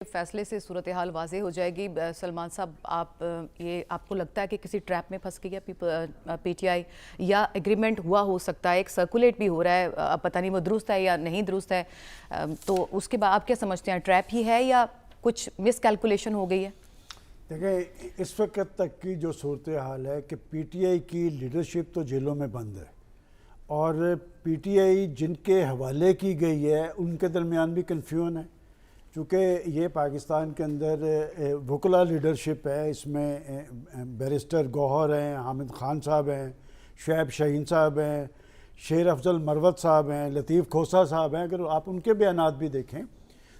फैसले से सूरत हाल वाज़ेह हो जाएगी। सलमान साहब, आपको लगता है कि किसी ट्रैप में फंस गई है पीटीआई, या एग्रीमेंट हुआ हो सकता है, एक सर्कुलेट भी हो रहा है, अब पता नहीं वो दुरुस्त है या नहीं दुरुस्त है, तो उसके बाद आप क्या समझते हैं, ट्रैप ही है या कुछ मिस कैलकुलेशन हो गई है? देखिए, इस वक्त तक की जो सूरत हाल है कि पीटीआई की लीडरशिप तो जेलों में बंद है और पीटीआई जिनके हवाले की गई है उनके दरमियान भी कन्फ्यूजन है, चूँकि ये पाकिस्तान के अंदर वकला लीडरशिप है। इसमें बैरिस्टर गौहर हैं, हामिद खान साहब हैं, शुएब शाहीन साहब हैं, शेर अफजल मरवत साहब हैं, लतीफ़ खोसा साहब हैं। अगर आप उनके बयानात भी देखें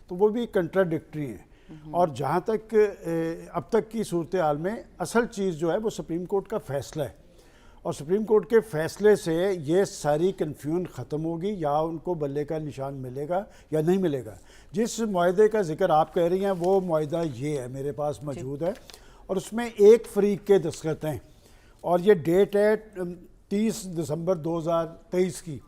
तो वो भी कंट्राडिक्टरी हैं। और जहाँ तक अब तक की सूरत हाल में असल चीज़ जो है वो सुप्रीम कोर्ट का फ़ैसला है, और सुप्रीम कोर्ट के फ़ैसले से ये सारी कन्फ्यूजन ख़त्म होगी, या उनको बल्ले का निशान मिलेगा या नहीं मिलेगा। जिस मुआहदे का जिक्र आप कह रही हैं वो मुआहदा ये है, मेरे पास मौजूद है, और उसमें एक फ़रीक के दस्तखत हैं और ये डेट है 30 दिसंबर 2023 की।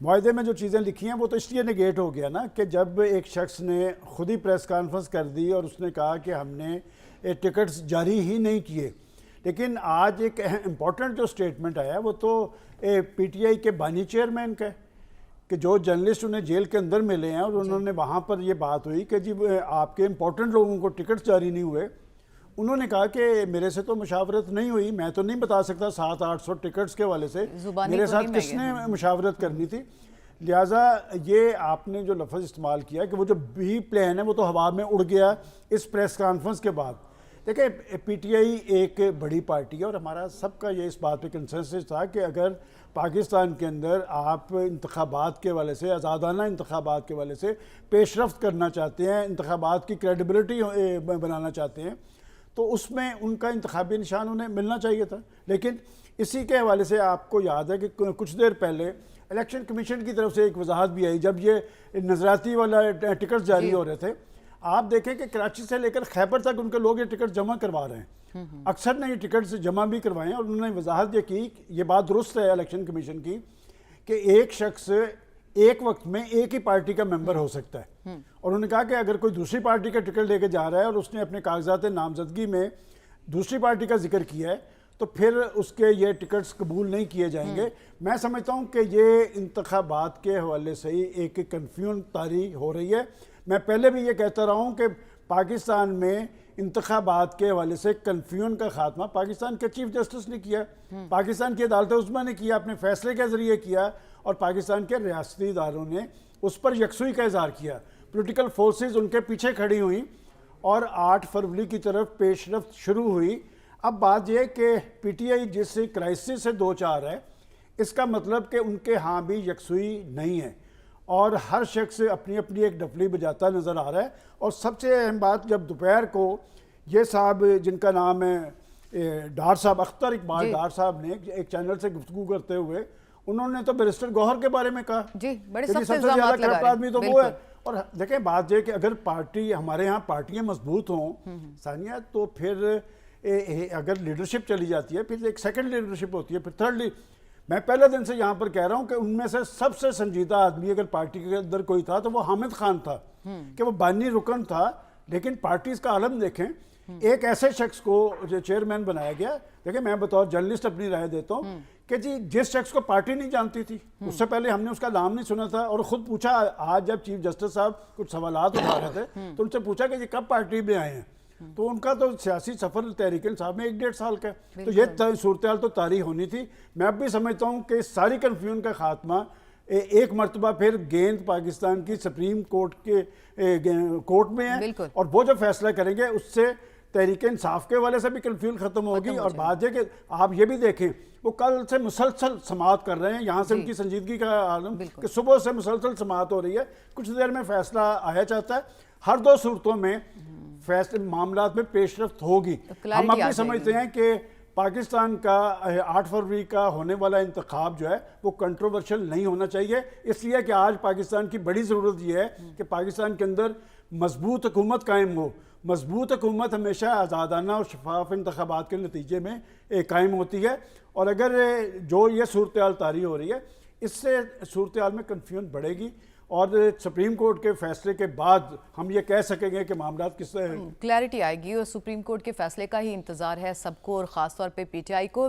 मुआहदे में जो चीज़ें लिखी हैं वो तो इसलिए नेगेट हो गया ना कि जब एक शख्स ने ख़ुद ही प्रेस कॉन्फ्रेंस कर दी और उसने कहा कि हमने टिकट्स जारी ही नहीं किए। लेकिन आज एक इम्पॉर्टेंट जो स्टेटमेंट आया वो तो पीटीआई के बानी चेयरमैन का है कि जो जर्नलिस्ट उन्हें जेल के अंदर मिले हैं और उन्होंने वहाँ पर ये बात हुई कि जी आपके इम्पोर्टेंट लोगों को टिकट्स जारी नहीं हुए। उन्होंने कहा कि मेरे से तो मुशावरत नहीं हुई, मैं तो नहीं बता सकता 700-800 टिकट्स के वाले से मेरे साथ किसने मुशावरत करनी थी। लिहाजा ये आपने जो लफ्ज़ इस्तेमाल किया कि वो जो बी प्लान है वो तो हवा में उड़ गया इस प्रेस कॉन्फ्रेंस के बाद। देखिए, पीटीआई एक बड़ी पार्टी है और हमारा सबका ये इस बात पे कंसेंसस था कि अगर पाकिस्तान के अंदर आप इंतखाबात के वाले से, आज़ादाना इंतखाबात के वाले से पेशरफ्त करना चाहते हैं, इंतखाबात की क्रेडिबिलिटी बनाना चाहते हैं, तो उसमें उनका इंतखाबी निशान उन्हें मिलना चाहिए था। लेकिन इसी के हवाले से आपको याद है कि कुछ देर पहले इलेक्शन कमीशन की तरफ से एक वजाहत भी आई जब ये नजराती वाला टिकट जारी हो रहे थे। आप देखें कि कराची से लेकर खैबर तक उनके लोग ये टिकट जमा करवा रहे हैं, अक्सर ने ये टिकट जमा भी करवाए हैं, और उन्होंने वजाहत ये की, ये बात दुरुस्त है इलेक्शन कमीशन की, कि एक शख्स एक वक्त में एक ही पार्टी का मेंबर हो सकता है। और उन्होंने कहा कि अगर कोई दूसरी पार्टी का टिकट लेके जा रहा है और उसने अपने कागजात नामजदगी में दूसरी पार्टी का जिक्र किया है तो फिर उसके ये टिकट्स कबूल नहीं किए जाएंगे। मैं समझता हूँ कि ये इंतखाबात के हवाले से ही एक कन्फ्यूजन तारी हो रही है। मैं पहले भी ये कहता रहा हूँ कि पाकिस्तान में इंतखाबात के हवाले से कन्फ्यूजन का खात्मा पाकिस्तान के चीफ जस्टिस ने किया, पाकिस्तान की अदालत उस्मा ने किया, अपने फैसले के ज़रिए किया, और पाकिस्तान के रियासती इदारों ने उस पर यकसुई का इजहार किया। पोलिटिकल फोर्सेस उनके पीछे खड़ी हुई और 8 फरवरी की तरफ पेशरफ्त शुरू हुई। अब बात यह कि पीटीआई जिस क्राइसिस से दो चार है, इसका मतलब कि उनके यहाँ भी यकसुई नहीं है और हर शख्स अपनी अपनी एक डफली बजाता नज़र आ रहा है। और सबसे अहम बात, जब दोपहर को ये साहब जिनका नाम है डार साहब, अख्तर इकबाल डार साहब ने एक चैनल से गुफ्तगू करते हुए उन्होंने तो बैरिस्टर गौहर के बारे में कहा जी, बड़े सबसे ज़्यादा करप्ट आदमी तो वो है। और देखें, बात यह कि अगर पार्टी, हमारे यहाँ पार्टियाँ मजबूत हों सानिया, तो फिर अगर लीडरशिप चली जाती है फिर एक सेकंड लीडरशिप होती है, फिर थर्ड। मैं पहले दिन से यहाँ पर कह रहा हूँ कि उनमें से सबसे संजीदा आदमी अगर पार्टी के अंदर कोई था तो वो हामिद खान था, कि वो बानी रुकन था। लेकिन पार्टी का आलम देखें, एक ऐसे शख्स को जो चेयरमैन बनाया गया। देखिए, मैं बतौर जर्नलिस्ट अपनी राय देता हूँ कि जी जिस शख्स को पार्टी नहीं जानती थी, उससे पहले हमने उसका नाम नहीं सुना था, और ख़ुद पूछा आज जब चीफ जस्टिस साहब कुछ सवालात उठा रहे थे तो उनसे पूछा कि जी कब पार्टी में आए हैं, तो उनका तो सियासी सफ़र तहरीक इंसाफ में 1-1.5 साल का है। तो ये सूरत हाल तो तारी होनी थी। मैं अब भी समझता हूँ कि सारी कन्फ्यूजन का खात्मा एक मरतबा फिर गेंद पाकिस्तान की सुप्रीम कोर्ट के कोर्ट में है, और वो जो फैसला करेंगे उससे तहरीक इंसाफ के वाले से भी कन्फ्यूजन खत्म होगी। और बात है कि आप ये भी देखें, वो कल से मुसलसल समाअत कर रहे हैं, यहाँ से उनकी संजीदगी का आलम कि सुबह से मुसलसल समाअत हो रही है, कुछ देर में फैसला आया चाहता है। हर दो सूरतों में फैसले मामलात में पेशरफ्त होगी। हम अब भी समझते हैं कि पाकिस्तान का 8 फरवरी का होने वाला इंतखाब जो है वो कंट्रोवर्शियल नहीं होना चाहिए, इसलिए कि आज पाकिस्तान की बड़ी ज़रूरत ये है कि पाकिस्तान के अंदर मजबूत हुकूमत कायम हो। मजबूत हुकूमत हमेशा आज़ादाना और शफाफ इंतखाबात के नतीजे में कायम होती है, और अगर जो ये सूरत हाल तारी हो रही है इससे सूरत हाल में कन्फ्यूजन बढ़ेगी और सुप्रीम कोर्ट के फैसले के बाद हम ये कह सकेंगे कि मामला किस क्लैरिटी आएगी और सुप्रीम कोर्ट के फैसले का ही इंतजार है सबको और ख़ास तौर पे पीटीआई को।